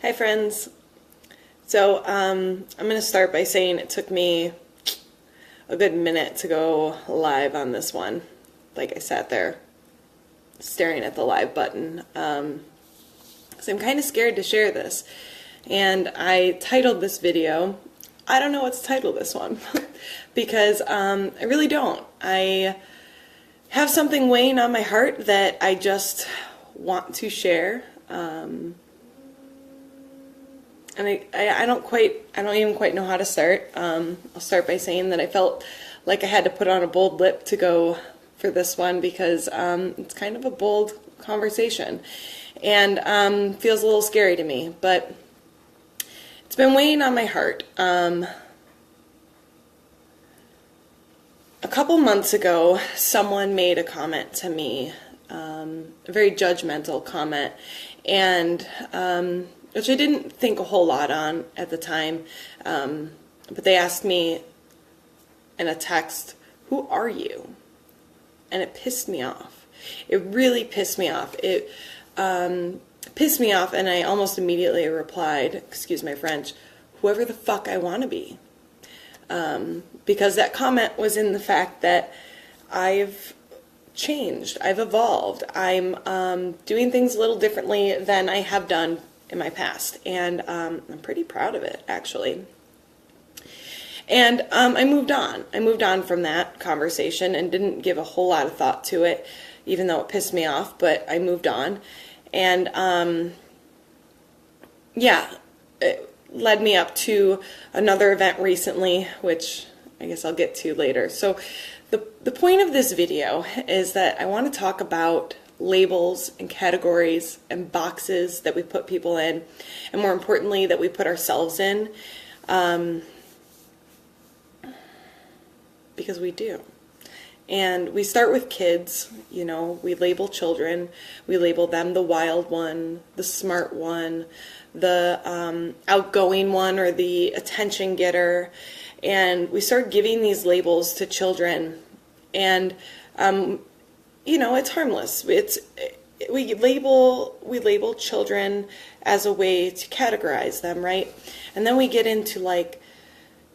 Hi friends. I'm going to start by saying it took me a good minute to go live on this one. Like I sat there staring at the live button because I'm kind of scared to share this. And I titled this video, I don't know what to title this one because I really don't. I have something weighing on my heart that I just want to share. And I don't even quite know how to start. I'll start by saying that I felt like I had to put on a bold lip to go for this one because it's kind of a bold conversation and feels a little scary to me, but it's been weighing on my heart. A couple months ago, someone made a comment to me, a very judgmental comment, and which I didn't think a whole lot on at the time, but they asked me in a text, "Who are you?" And it pissed me off. It really pissed me off. It pissed me off, and I almost immediately replied, excuse my French, "Whoever the fuck I want to be." Because that comment was in the fact that I've changed, I've evolved, I'm doing things a little differently than I have done in my past, and I'm pretty proud of it, actually. And I moved on. I moved on from that conversation and didn't give a whole lot of thought to it, even though it pissed me off, but I moved on. And yeah, it led me up to another event recently, which I guess I'll get to later. So the point of this video is that I want to talk about labels and categories and boxes that we put people in, and more importantly, that we put ourselves in, because we do. And we start with kids, you know, we label children, we label them the wild one, the smart one, the outgoing one, or the attention getter, and we start giving these labels to children, and you know, it's harmless. We label children as a way to categorize them, right? And then we get into like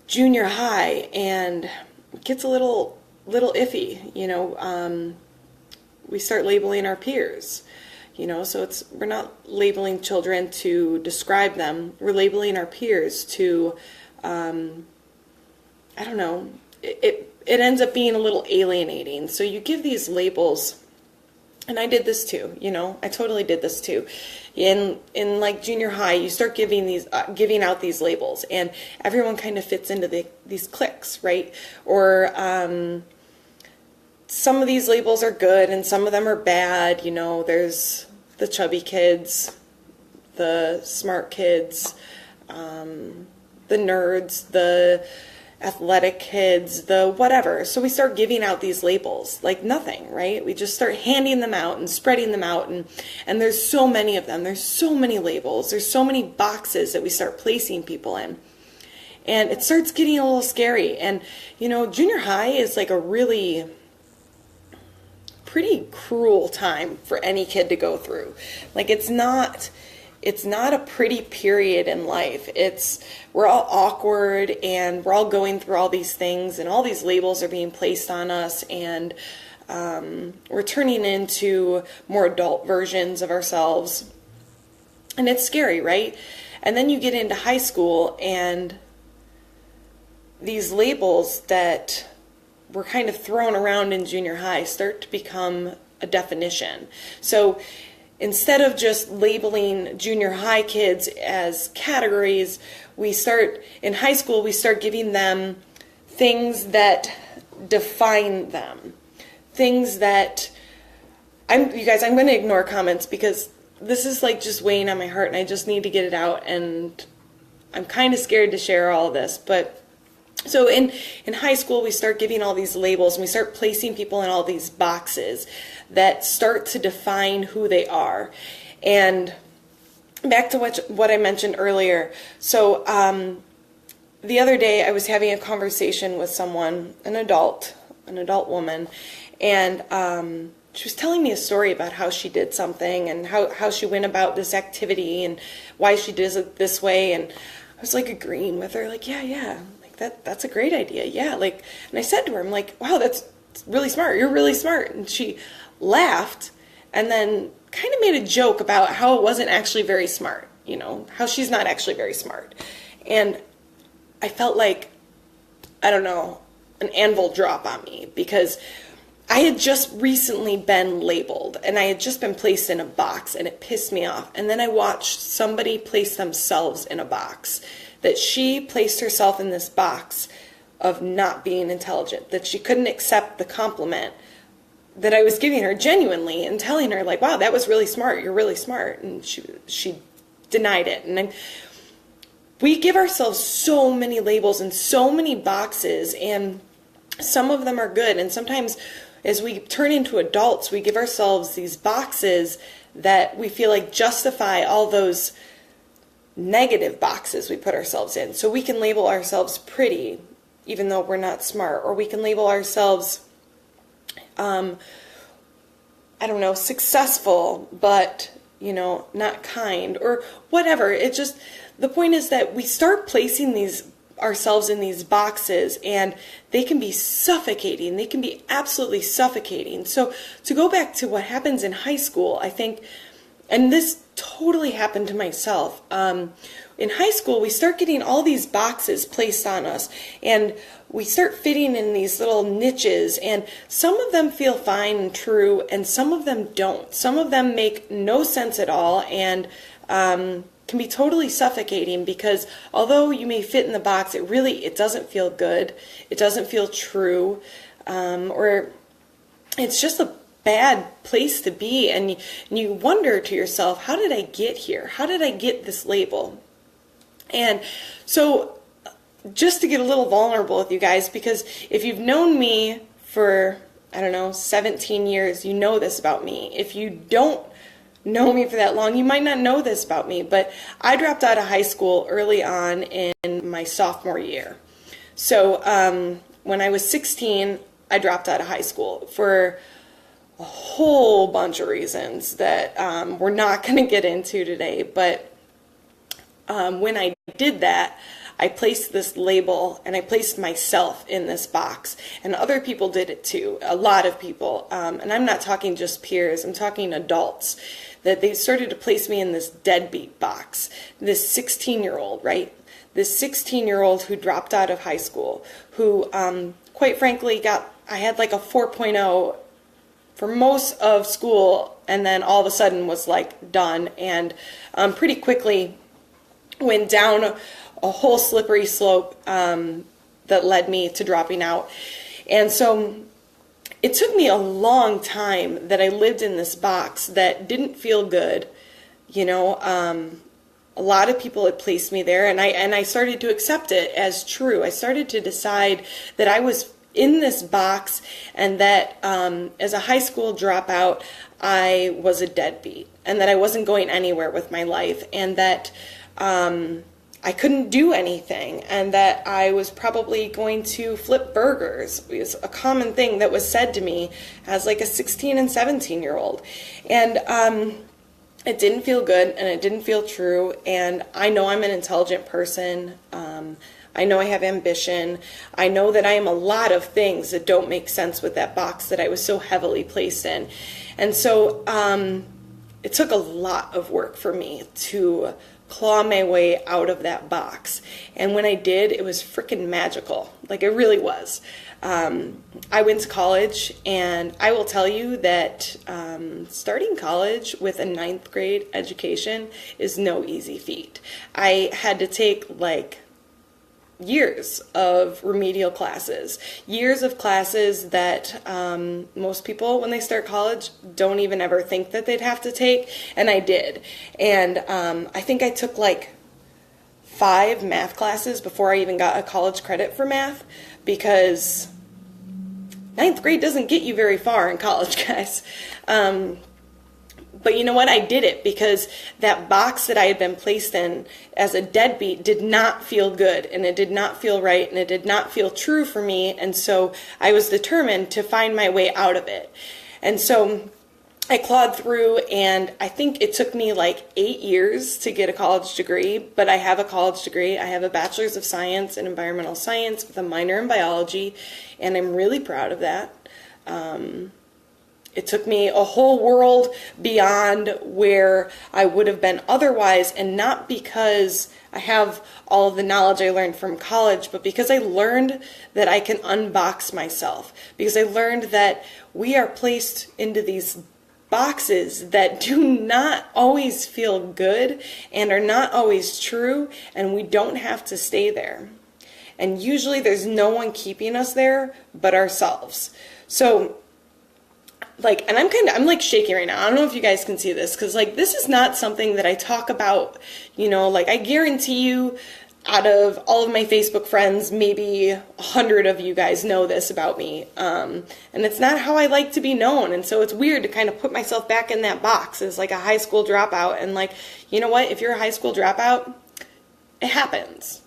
junior high, and it gets a little iffy, you know. We start labeling our peers, you know. So we're not labeling children to describe them. We're labeling our peers to, I don't know. It ends up being a little alienating. So you give these labels, and I did this too, you know, I totally did this too. In like junior high, you start giving out these labels, and everyone kind of fits into these cliques, right? Or some of these labels are good and some of them are bad, you know. There's the chubby kids, the smart kids, the nerds, the athletic kids, the whatever. So we start giving out these labels like nothing, right? We just start handing them out and spreading them out, and there's so many of them. There's so many labels. There's so many boxes that we start placing people in. And it starts getting a little scary. And, you know, junior high is like a really pretty cruel time for any kid to go through. Like it's not a pretty period in life. We're all awkward, and we're all going through all these things, and all these labels are being placed on us, and we're turning into more adult versions of ourselves. And it's scary, right? And then you get into high school, and these labels that were kind of thrown around in junior high start to become a definition. So instead of just labeling junior high kids as categories, in high school, we start giving them things that define them. Things that, you guys, I'm going to ignore comments because this is like just weighing on my heart, and I just need to get it out, and I'm kind of scared to share all of this. But so in high school, we start giving all these labels, and we start placing people in all these boxes that start to define who they are. And back to what I mentioned earlier. So the other day, I was having a conversation with someone, an adult woman, and she was telling me a story about how she did something and how she went about this activity and why she does it this way. And I was like agreeing with her, like, yeah, like that's a great idea. Yeah. Like, and I said to her, I'm like, wow, that's really smart. You're really smart. And she laughed and then kind of made a joke about how it wasn't actually very smart, you know, how she's not actually very smart. And I felt like, I don't know, an anvil drop on me, because I had just recently been labeled and I had just been placed in a box, and it pissed me off. And then I watched somebody place themselves in a box, that she placed herself in this box of not being intelligent, that she couldn't accept the compliment that I was giving her genuinely and telling her, like, wow, that was really smart. You're really smart. And she denied it. And we give ourselves so many labels and so many boxes, and some of them are good. And sometimes as we turn into adults, we give ourselves these boxes that we feel like justify all those negative boxes we put ourselves in. So we can label ourselves pretty, even though we're not smart, or we can label ourselves, I don't know, successful, but, you know, not kind, or whatever. It just, the point is that we start placing ourselves in these boxes, and they can be suffocating. They can be absolutely suffocating. So to go back to what happens in high school, I think, and this totally happened to myself. In high school, we start getting all these boxes placed on us, and we start fitting in these little niches, and some of them feel fine and true, and some of them don't. Some of them make no sense at all, and can be totally suffocating, because although you may fit in the box, it doesn't feel good. It doesn't feel true, or it's just a bad place to be, and you wonder to yourself, how did I get here? How did I get this label? And so just to get a little vulnerable with you guys, because if you've known me for, I don't know, 17 years, you know this about me. If you don't know me for that long, you might not know this about me, but I dropped out of high school early on in my sophomore year. So when I was 16, I dropped out of high school for a whole bunch of reasons that we're not going to get into today. But when I did that, I placed this label, and I placed myself in this box, and other people did it too, a lot of people, and I'm not talking just peers, I'm talking adults, that they started to place me in this deadbeat box, this 16-year-old, right? This 16-year-old who dropped out of high school, who, quite frankly, I had like a 4.0 for most of school, and then all of a sudden was like done, and pretty quickly went down a whole slippery slope that led me to dropping out. And so it took me a long time that I lived in this box that didn't feel good. You know, a lot of people had placed me there, and I started to accept it as true. I started to decide that I was in this box, and that as a high school dropout, I was a deadbeat, and that I wasn't going anywhere with my life, and that I couldn't do anything, and that I was probably going to flip burgers. It was a common thing that was said to me as like a 16 and 17-year-old. And it didn't feel good, and it didn't feel true, and I know I'm an intelligent person. I know I have ambition. I know that I am a lot of things that don't make sense with that box that I was so heavily placed in. And so it took a lot of work for me to claw my way out of that box. And when I did, it was freaking magical. Like, it really was. I went to college, and I will tell you that starting college with a 9th grade education is no easy feat. I had to take like years of remedial classes, years of classes that most people, when they start college, don't even ever think that they'd have to take, and I did. And I think I took like 5 math classes before I even got a college credit for math, because 9th grade doesn't get you very far in college, guys. But you know what? I did it because that box that I had been placed in as a deadbeat did not feel good, and it did not feel right, and it did not feel true for me. And so I was determined to find my way out of it. And so I clawed through, and I think it took me like 8 years to get a college degree, but I have a college degree. I have a bachelor's of science in environmental science with a minor in biology, and I'm really proud of that. It took me a whole world beyond where I would have been otherwise, and not because I have all of the knowledge I learned from college, but because I learned that I can unbox myself, because I learned that we are placed into these boxes that do not always feel good and are not always true, and we don't have to stay there. And usually there's no one keeping us there but ourselves. So and I'm like shaking right now. I don't know if you guys can see this, because like this is not something that I talk about, like I guarantee you out of all of my Facebook friends, maybe 100 of you guys know this about me. And it's not how I like to be known. And so it's weird to kind of put myself back in that box as like a high school dropout. And like, you know what? If you're a high school dropout, it happens.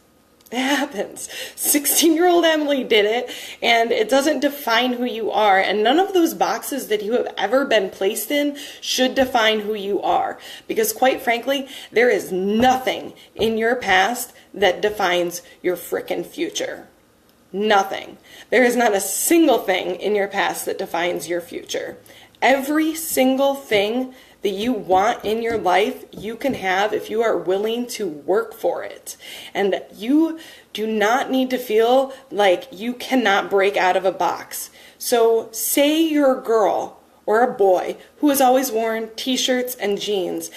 It happens. 16-year-old Emily did it, and it doesn't define who you are. And none of those boxes that you have ever been placed in should define who you are. Because quite frankly, there is nothing in your past that defines your frickin' future. Nothing. There is not a single thing in your past that defines your future. Every single thing that you want in your life, you can have if you are willing to work for it. And you do not need to feel like you cannot break out of a box. So say you're a girl or a boy who has always worn t-shirts and jeans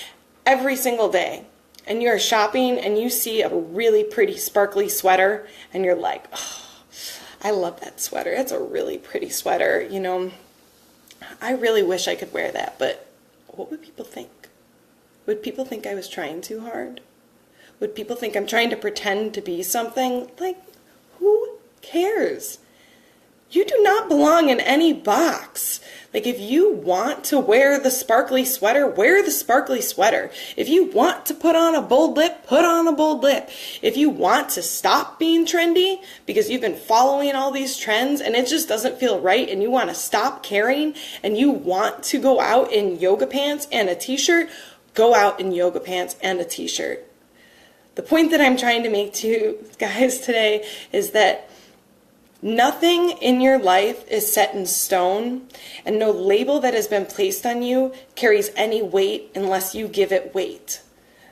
every single day, and you're shopping and you see a really pretty sparkly sweater, and you're like, oh, I love that sweater. It's a really pretty sweater. I really wish I could wear that, but what would people think? Would people think I was trying too hard? Would people think I'm trying to pretend to be something? Like, who cares? You do not belong in any box. Like, if you want to wear the sparkly sweater, wear the sparkly sweater. If you want to put on a bold lip, put on a bold lip. If you want to stop being trendy because you've been following all these trends and it just doesn't feel right, and you want to stop caring, and you want to go out in yoga pants and a t-shirt, go out in yoga pants and a t-shirt. The point that I'm trying to make to you guys today is that nothing in your life is set in stone, and no label that has been placed on you carries any weight unless you give it weight.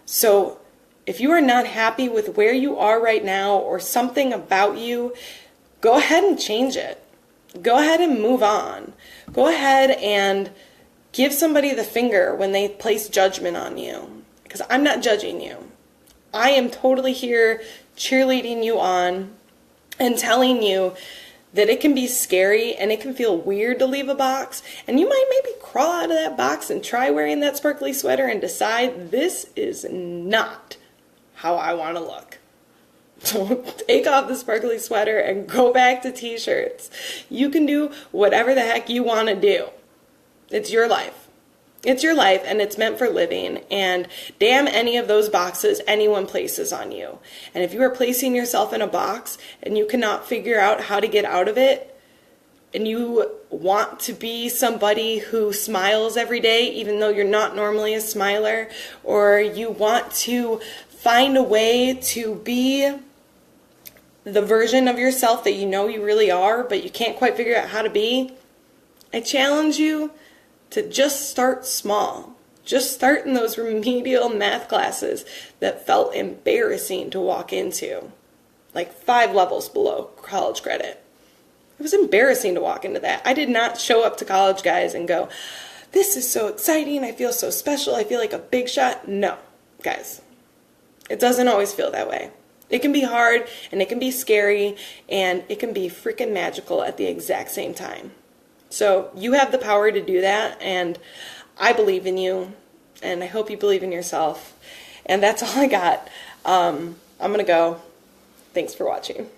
So if you are not happy with where you are right now or something about you, go ahead and change it. Go ahead and move on. Go ahead and give somebody the finger when they place judgment on you, because I'm not judging you. I am totally here cheerleading you on and telling you that it can be scary and it can feel weird to leave a box, and you might maybe crawl out of that box and try wearing that sparkly sweater and decide this is not how I want to look. So take off the sparkly sweater and go back to t-shirts. You can do whatever the heck you want to do. It's your life. It's your life, and it's meant for living, and damn any of those boxes anyone places on you. And if you are placing yourself in a box and you cannot figure out how to get out of it, and you want to be somebody who smiles every day even though you're not normally a smiler, or you want to find a way to be the version of yourself that you know you really are but you can't quite figure out how to be, I challenge you to just start small. Just start in those remedial math classes that felt embarrassing to walk into, like 5 levels below college credit. It was embarrassing to walk into that. I did not show up to college, guys, and go, this is so exciting, I feel so special, I feel like a big shot. No, guys, it doesn't always feel that way. It can be hard, and it can be scary, and it can be freaking magical at the exact same time. So you have the power to do that, and I believe in you, and I hope you believe in yourself. And that's all I got. I'm going to go. Thanks for watching.